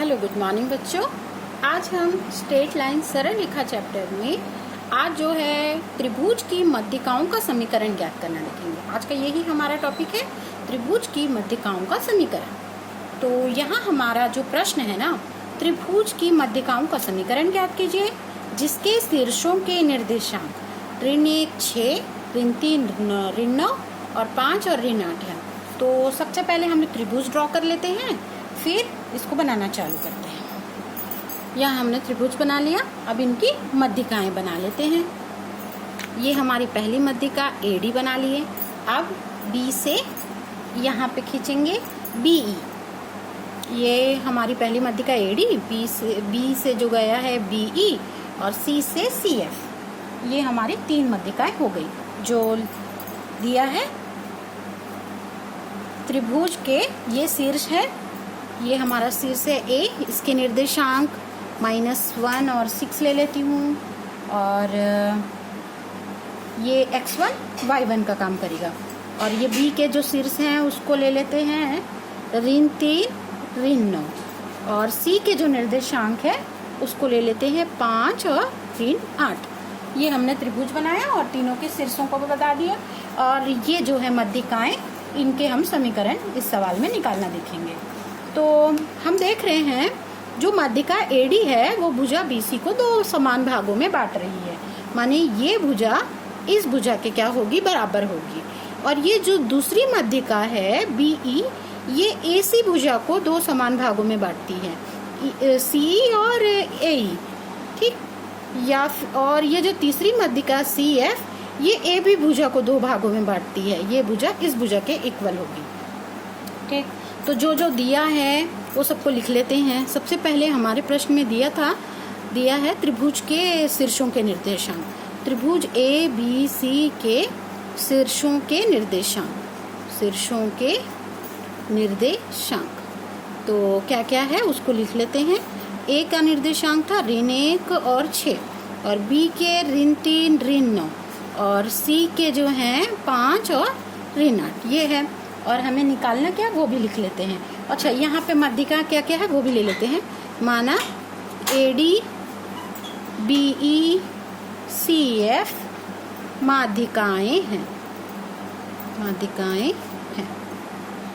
Hello good morning बच्चों। आज हम स्ट्रेट लाइन सरल रेखा चैप्टर में आज जो है त्रिभुज की मध्यिकाओं का समीकरण ज्ञात करना देखेंगे। आज का यही हमारा टॉपिक है, त्रिभुज की मध्यिकाओं का समीकरण। तो यहाँ हमारा जो प्रश्न है ना, त्रिभुज की मध्यिकाओं का समीकरण ज्ञात कीजिए जिसके शीर्षों के निर्देशांक ऋण 1 6, ऋण 3 ऋण 9 और 5 और ऋण 8 है। तो सबसे पहले हम त्रिभुज ड्रॉ कर लेते हैं, फिर इसको बनाना चालू करते हैं। यहाँ हमने त्रिभुज बना लिया, अब इनकी मध्यिकाएं बना लेते हैं। ये हमारी पहली मध्यिका AD बना लिए। अब B से यहाँ पे खींचेंगे BE। ये हमारी पहली मध्यिका AD, B से जो गया है BE और C से CF। ये हमारी 3 मध्यिकाएं हो गई। जो दिया है त्रिभुज के ये शीर्ष है, ये हमारा शीर्ष है A। इसके निर्देशांक -1 और 6 ले लेती हूँ और ये x1 y1 का काम करेगा। और ये B के जो शीर्ष हैं उसको ले लेते हैं ऋण 3 ऋण 9 और C के जो निर्देशांक है उसको ले लेते हैं 5 और ऋण 8। ये हमने त्रिभुज बनाया और तीनों के शीर्षों को बता दिया। और ये जो है मध्यिकाएं, इनके हम समीकरण इस सवाल में निकालना देखेंगे। तो हम देख रहे हैं जो मध्यिका AD है वो भुजा BC को 2 समान भागों में बांट रही है, माने ये भुजा इस भुजा के क्या होगी, बराबर होगी। और ये जो दूसरी मध्यिका है BE, ये AC भुजा को 2 समान भागों में बांटती है, CE और AE, ठीक। और ये जो तीसरी मध्यिका CF, ये AB भुजा को 2 भागों में बांटती है। ये भुजा इस भुजा के इक्वल होगी, ठीक। तो जो जो दिया है वो सबको लिख लेते हैं। सबसे पहले हमारे प्रश्न में दिया है त्रिभुज के शीर्षों के निर्देशांक। त्रिभुज ABC के शीर्षों के निर्देशांक तो क्या क्या है उसको लिख लेते हैं। A का निर्देशांक था ऋण 1 और 6 और B के ऋण 3 ऋण 9 और C के जो हैं 5 और ऋण 8 ये है। और हमें निकालना क्या वो भी लिख लेते हैं। अच्छा, यहाँ पे मध्यिका क्या क्या है वो भी ले लेते हैं। माना AD BE CF मध्यिकाएं हैं,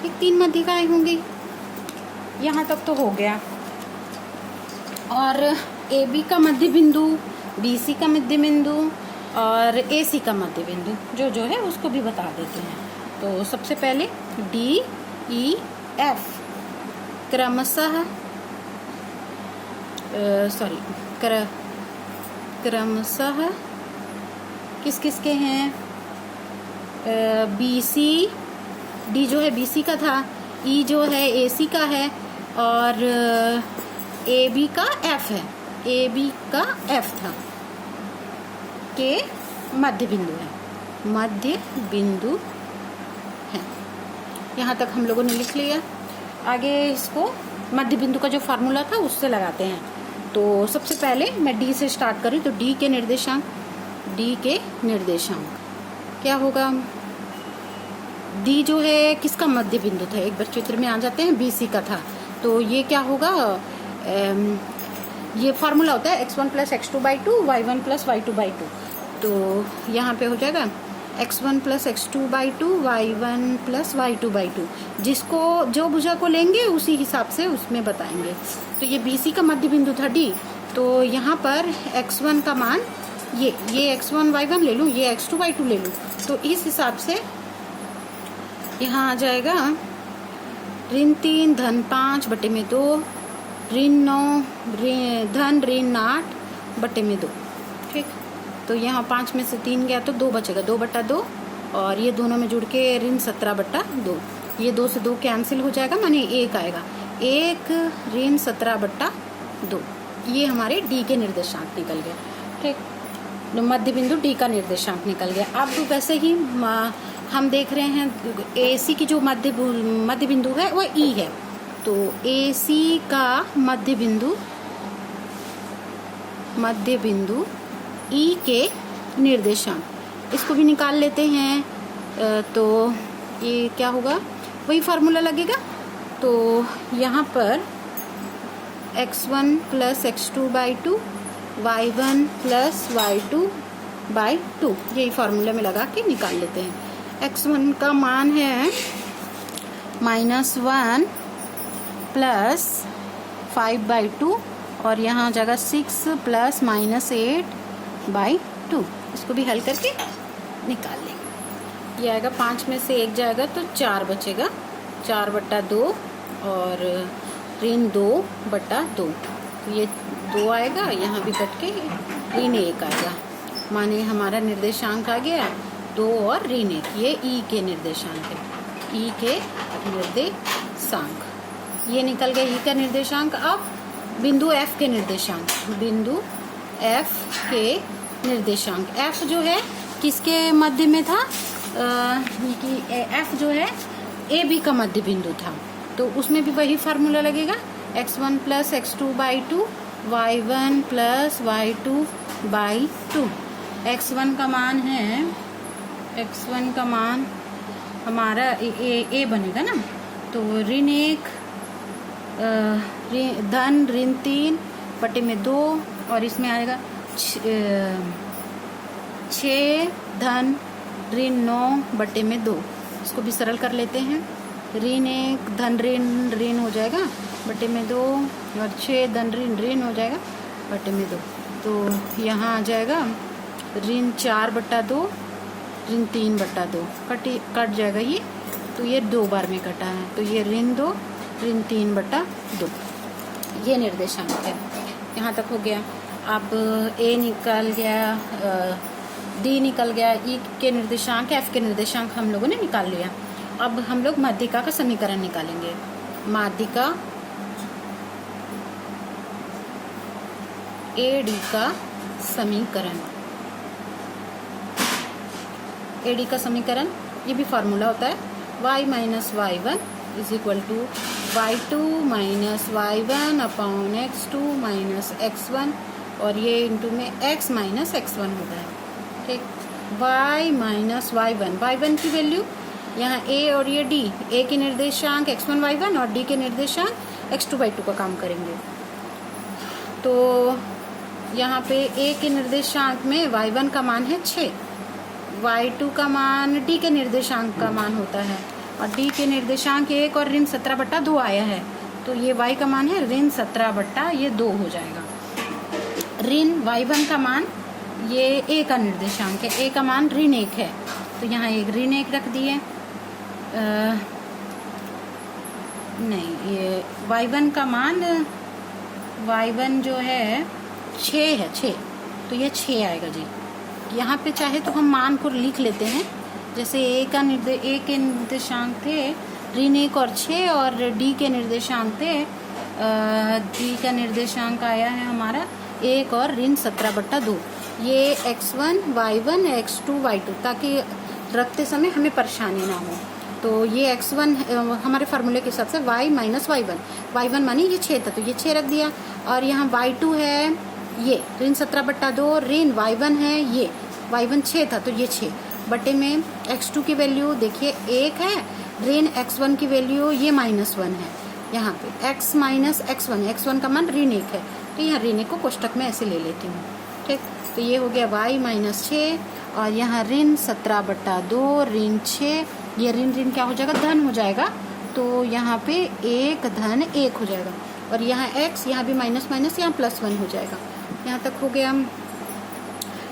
ठीक। 3 मध्यिकाएं होंगी। यहाँ तक तो हो गया। और AB का मध्य बिंदु, BC का मध्य बिंदु और AC का मध्य बिंदु जो है उसको भी बता देते हैं। तो सबसे पहले DEF क्रमशः किस किस के हैं। BC, D जो है BC का था, E जो है AC का है और AB का F है, AB का F था के मध्य बिंदु है। यहाँ तक हम लोगों ने लिख लिया। आगे इसको मध्य बिंदु का जो फार्मूला था उससे लगाते हैं। तो सबसे पहले मैं D से स्टार्ट करूँ तो D के निर्देशांक क्या होगा। D जो है किसका मध्य बिंदु था, एक बार चित्र में आ जाते हैं, BC का था। तो ये क्या होगा, ये फार्मूला होता है x1 + x2/2 y1 + y2/2। तो यहाँ पे हो जाएगा x1 + x2/2 y1 + y2/2। जिसको जो भुजा को लेंगे उसी हिसाब से उसमें बताएंगे। तो ये BC का मध्य बिंदु था D। तो यहाँ पर x1 का मान ये x1 y1 ले लूँ, ये x2 y2 ले लूँ। तो इस हिसाब से यहाँ आ जाएगा ऋण 3 धन 5 बटे में 2 ऋण 9 धन ऋण 8 बटे में 2, ठीक। तो यहाँ 5 में से 3 गया तो 2 बचेगा, 2/2 और ये दोनों में जुड़ के ऋण 17/2। ये 2 से 2 कैंसिल हो जाएगा, माने 1 आएगा, 1 ऋण 17/2। ये हमारे D के निर्देशांक निकल गया, ठीक। मध्य बिंदु D का निर्देशांक निकल गया। अब वैसे ही हम देख रहे हैं AC की जो मध्य बिंदु है वो E है। तो AC का मध्य बिंदु E के निर्देशांक इसको भी निकाल लेते हैं। तो ये क्या होगा, वही फार्मूला लगेगा। तो यहाँ पर x1 plus x2 by 2, y1 plus y2 by 2, यही फार्मूला में लगा के निकाल लेते हैं। x1 का मान है -1 प्लस 5 बाई 2 और यहाँ आ जाएगा 6 प्लस -8 बाई 2। इसको भी हल करके निकाल लेंगे। ये आएगा 5 में से 1 जाएगा तो 4 बचेगा, 4/2 और ऋण 2/2, तो ये 2 आएगा, यहाँ भी कट के ऋण 1 आएगा। माने हमारा निर्देशांक आ गया 2 और ऋण 1। ये ई के निर्देशांक है, ई के निर्देशांक ये निकल गए ई का निर्देशांक। अब बिंदु F के निर्देशांक, बिंदु F के निर्देशांक, F जो है किसके मध्य में था, कि F जो है AB का मध्य बिंदु था, तो उसमें भी वही फार्मूला लगेगा, x1 plus x2 by 2, y1 plus y2 by 2। x1 का मान है, x1 का मान हमारा ए बनेगा ना, तो ऋण 1 धन ऋण 3/2 और इसमें आएगा 6 धन ऋण 9/2। इसको भी सरल कर लेते हैं। ऋण 1 धन ऋण हो जाएगा /2 और 6 धन ऋण हो जाएगा /2, तो यहाँ आ जाएगा ऋण 4/2 ऋण 3/2, कट जाएगा ये, तो ये 2 बार में कटा है, तो ये ऋण 2 ऋण 3/2 ये निर्देशांक है। यहाँ तक हो गया। अब ए निकल गया, डी निकल गया, ई के निर्देशांक, एफ के निर्देशांक हम लोगों ने निकाल लिया। अब हम लोग माध्यिका का समीकरण निकालेंगे। माध्यिका एडी का समीकरण, एडी का समीकरण ये भी फार्मूला होता है, y minus y1 is equal to y2 minus y1 upon x2 minus x1 और ये इंटू में x माइनस x1 होता है। ठीक, y माइनस y1 की वैल्यू यहाँ a और ये d, a के निर्देशांक x1 y1 और d के निर्देशांक x2 y2 का काम करेंगे। तो यहाँ पे a के निर्देशांक में y1 का मान है 6, y2 का मान d के निर्देशांक का मान होता है और d के निर्देशांक 1 और ऋण 17/2 आया है, तो ये y का मान है ऋण 17/2 हो जाएगा। ऋण y1 का मान ये a का निर्देशांक है, a का मान ऋण 1 है, तो यहाँ एक ऋण 1 रख दिए। नहीं, ये y1 का मान, y1 जो है 6 है, 6, तो ये 6 आएगा जी। यहाँ पे चाहे तो हम मान को लिख लेते हैं, जैसे ए के निर्देशांक थे ऋण 1 और 6 और डी के निर्देशांक थे, डी का निर्देशांक आया है हमारा 1 और ऋण 17/2। ये x1 y1 x2 y2, ताकि रखते समय हमें परेशानी ना हो। तो ये x1 हमारे फार्मूले के हिसाब से y माइनस y1 मानी ये 6 था, तो ये 6 रख दिया, और यहाँ y2 है ये ऋण 17/2, ऋण y1 है ये y1 6 था, तो ये 6 बटे में x2 की वैल्यू देखिए 1 है, ऋण x1 की वैल्यू ये -1 है, यहाँ पे x माइनस x1 का मान ऋण 1 है, तो यहाँ ऋण 1 को कोष्टक में ऐसे ले लेती हूँ। ठीक, तो ये हो गया y माइनस 6 और यहाँ ऋण 17/2 ऋण 6, ये ऋण क्या हो जाएगा, धन हो जाएगा, तो यहाँ पे 1 धन 1 हो जाएगा, और यहाँ x, यहाँ भी माइनस माइनस, यहाँ +1 हो जाएगा। यहाँ तक हो गया।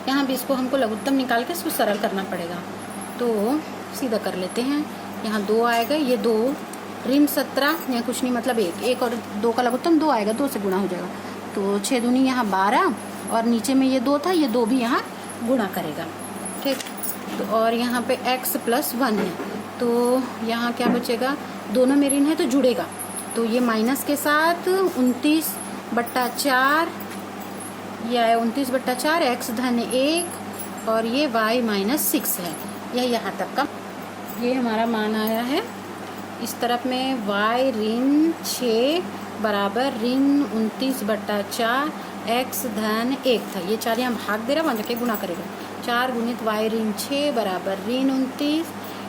यहाँ भी इसको हमको लघुत्तम निकाल के इसको सरल करना पड़ेगा, तो सीधा कर लेते हैं। यहाँ 2 आएगा, ये 2 ऋण 17, यहाँ कुछ नहीं मतलब 1 और 2 का लघुत्तम 2 आएगा, 2 से गुणा हो जाएगा, तो 6 दूनी यहाँ 12 और नीचे में ये 2 था, ये 2 भी यहाँ गुणा करेगा। ठीक, तो और यहाँ पे x +1 है, तो यहाँ क्या बचेगा, दोनों में ऋण है तो जुड़ेगा, तो ये माइनस के साथ 29/4, ये आया 29/4 x धन 1 और ये y माइनस 6 है। यह यहाँ तक का ये हमारा मान आया है। इस तरफ में y ऋण 6 बराबर ऋण 29/4 x धन 1 था, ये 4 यहाँ भाग दे रहा, वहाँ जाके गुणा करेगा, 4 गुणित y ऋण 6 बराबर ऋण 29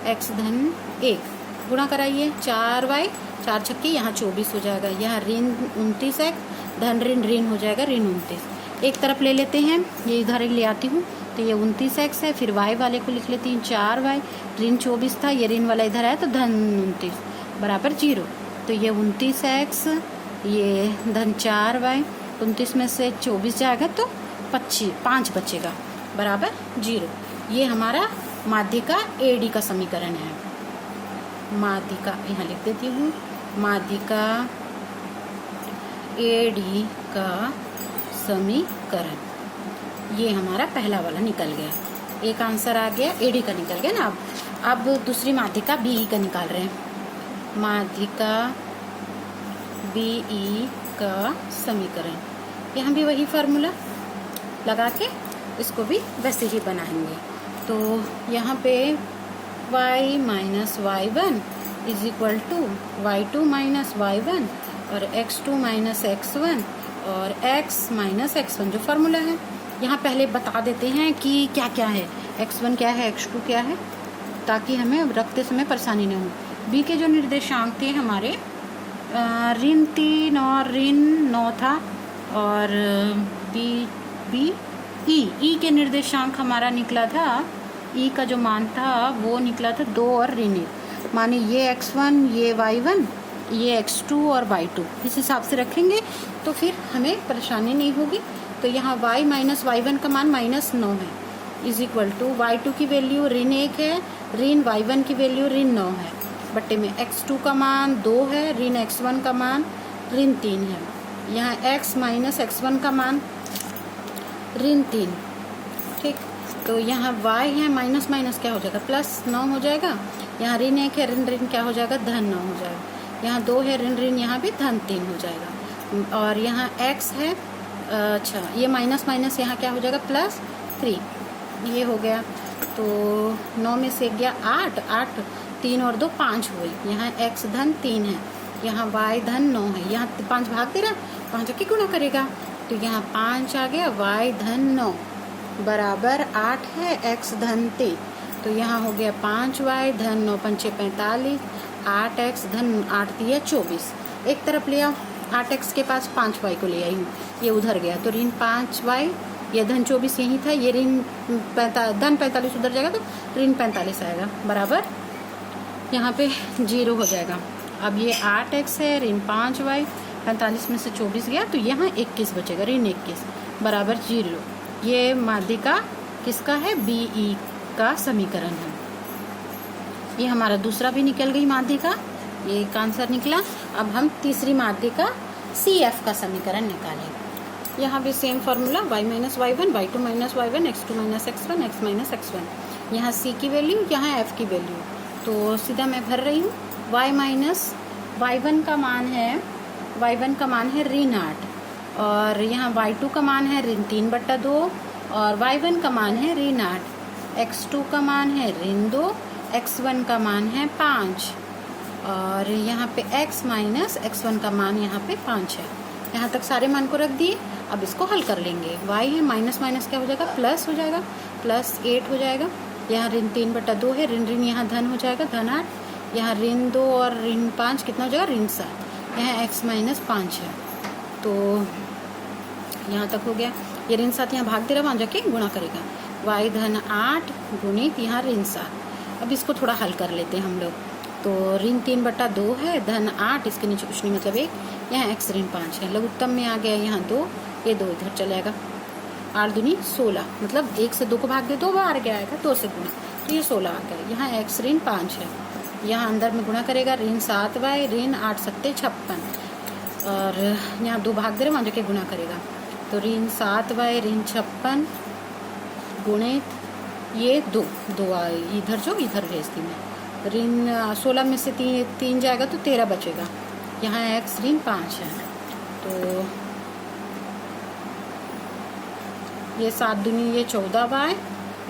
x धन 1, गुणा कराइए, 4y 4 छक्के यहाँ 24 हो जाएगा, यहाँ ऋण 29x धन ऋण ऋण हो जाएगा ऋण 29। एक तरफ ले लेते हैं, ये इधर ले आती हूँ, तो ये 29x है, फिर y वाले को लिख लेती हूँ 4y, ऋण 24 था, ये ऋण वाला इधर है तो धन 29 बराबर 0। तो ये 29x, ये धन 4y, 29 में से 24 जाएगा तो 5 बचेगा बराबर 0। ये हमारा माध्यिका AD का समीकरण है। माध्यिका यहाँ लिख देती हूँ, माध्यिका AD का समीकरण, ये हमारा पहला वाला निकल गया। एक आंसर आ गया, AD का निकल गया ना। अब दूसरी माध्यिका BE का निकाल रहे हैं। माध्यिका BE का समीकरण, यहाँ भी वही फार्मूला लगा के इसको भी वैसे ही बनाएंगे। तो यहाँ पे y minus y1 is equal to y2 minus y1 और x2 माइनस x1 और x माइनस x1 जो फार्मूला है। यहाँ पहले बता देते हैं कि क्या क्या है, x1 क्या है, x2 क्या है, ताकि हमें रखते समय परेशानी न हो। b के जो निर्देशांक थे हमारे ऋण 3 और ऋण 9 था, और E के निर्देशांक हमारा निकला था, E का जो मान था वो निकला था 2 और ऋण 1। माने ये x1, ये y1, ये x2 और y2, इस हिसाब से रखेंगे तो फिर हमें परेशानी नहीं होगी। तो यहाँ y माइनस y1 का मान -9 है, इज इक्वल टू y2 की वैल्यू ऋण 1 है, ऋण y1 की वैल्यू ऋण 9 है, बट्टे में x2 का मान 2 है, ऋण x1 का मान ऋण 3 है। यहाँ x माइनस x1 का मान ऋण 3, ठीक। तो यहाँ y है, माइनस माइनस क्या हो जाएगा, +9 हो जाएगा। यहाँ ऋण 1 है, ऋण ऋण क्या हो जाएगा, धन 9 हो जाएगा। यहाँ 2 है, ऋण ऋण यहाँ भी धन 3 हो जाएगा। और यहाँ x है, अच्छा ये माइनस माइनस यहाँ क्या हो जाएगा, +3, ये हो गया। तो 9 में से गया 8, 8 3 और 2 5 हुई। यहाँ x धन 3 है, यहाँ y धन 9 है, यहाँ 5 भाग दे रहा है, 5 की गुणा करेगा तो यहाँ 5 आ गया, y धन 9 बराबर 8 है, x धन 3। तो यहाँ हो गया 5y धन 9 पंचे 45, 8x धन 8 दिया 24। एक तरफ ले आओ, 8x के पास 5y को ले आई हूँ, ये उधर गया तो ऋण 5y, ये धन 24 यही था, ये ऋण धन 45 उधर जाएगा तो ऋण 45 आएगा बराबर यहाँ पे 0 हो जाएगा। अब ये 8x है, ऋण 5y, 45 में से 24 गया तो यहाँ 21 बचेगा, ऋण 21 बराबर 0। ये माध्यिका किसका है, BE का समीकरण है। ये हमारा दूसरा भी निकल गई माध्यिका, ये एक आंसर निकला। अब हम तीसरी माध्यिका CF का समीकरण निकालें। यहाँ भी same formula, y minus y1, y2 minus y1, x2 minus x1, x minus x1। यहाँ C की वैल्यू, यहाँ F की वैल्यू, तो सीधा मैं भर रही हूँ। y माइनस y1 का मान है, y1 का मान है ऋण 8, और यहाँ y2 का मान है ऋण 3/2 और y1 का मान है ऋण 8, x2 का मान है ऋण 2, x1 का मान है 5, और यहाँ पे x माइनस x1 का मान यहाँ पे 5 है। यहाँ तक सारे मान को रख दिए। अब इसको हल कर लेंगे। y है, माइनस माइनस क्या हो जाएगा, प्लस हो जाएगा, +8 हो जाएगा। यहाँ ऋण 3/2 है, ऋण ऋण यहाँ धन हो जाएगा, धन 8, यहाँ ऋण 2 और ऋण 5 कितना हो जाएगा, ऋण 7। यहाँ x माइनस 5 है, तो यहाँ तक हो गया। ये ऋण 7 यहाँ भाग दे रहा, वहाँ जाके गुणा करेगा, y धन 8 गुणित यहाँ ऋण 7। अब इसको थोड़ा हल कर लेते हैं हम लोग। तो ऋण 3/2 है, धन 8, इसके नीचे कुछ नहीं मतलब 1, यहाँ x ऋण 5 है, लघुत्तम में आ गया यहाँ 2, ये 2 इधर चला जाएगा, 8 दूनी 16, मतलब 1 से 2 को भाग दे 2 बार क्या आएगा, 2 से गुणा, तो ये 16 आ गया। यहाँ x ऋण 5 है, यहाँ अंदर में गुणा करेगा, ऋण 7y, ऋण 8 सत्ते 56, और यहाँ 2 भाग दे रहे, वहाँ जाके गुणा करेगा, तो ऋण 7y ऋण 56 गुणित ये 2 इधर जो इधर भेज दी मैं, ऋण 16 में से 3 जाएगा तो 13 बचेगा। यहाँ x ऋण 5 है, तो ये 7 दूनी ये 14y,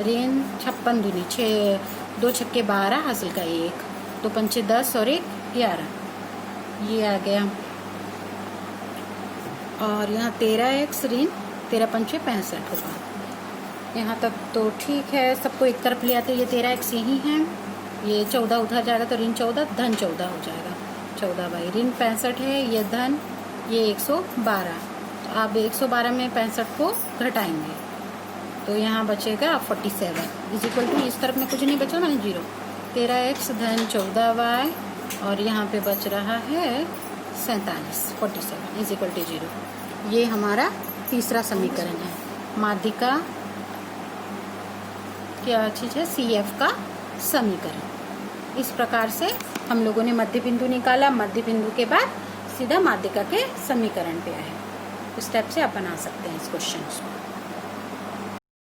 ऋण 56 दूनी 6, 2 छक्के 12 हासिल का 1, 2 पंचे 10 और 1 11, ये आ गया। और यहाँ 13x ऋण 13 पंचे 65 होगा। यहाँ तक तो ठीक है, सबको एक तरफ ले आते, ये 13x यही है, ये 14 उधर जाएगा तो ऋण 14 धन 14 हो जाएगा। 14 बाई ऋण 65 है, ये धन, ये 112। तो आप 112 में 65 को घटाएंगे तो यहाँ बचेगा 47 इज इक्वल टू, इस तरफ में कुछ नहीं बचा मैंने 0। 13x धन 14y और यहाँ पे बच रहा है 47, 47 इज इक्वल टू 0। ये हमारा तीसरा समीकरण है। माध्यिका क्या चीज़ है? CF का समीकरण। इस प्रकार से हम लोगों ने मध्य बिंदु निकाला। मध्य बिंदु के बाद सीधा माध्यिका के समीकरण पे आए। इस स्टेप से आप बना सकते हैं इस क्वेश्चन को।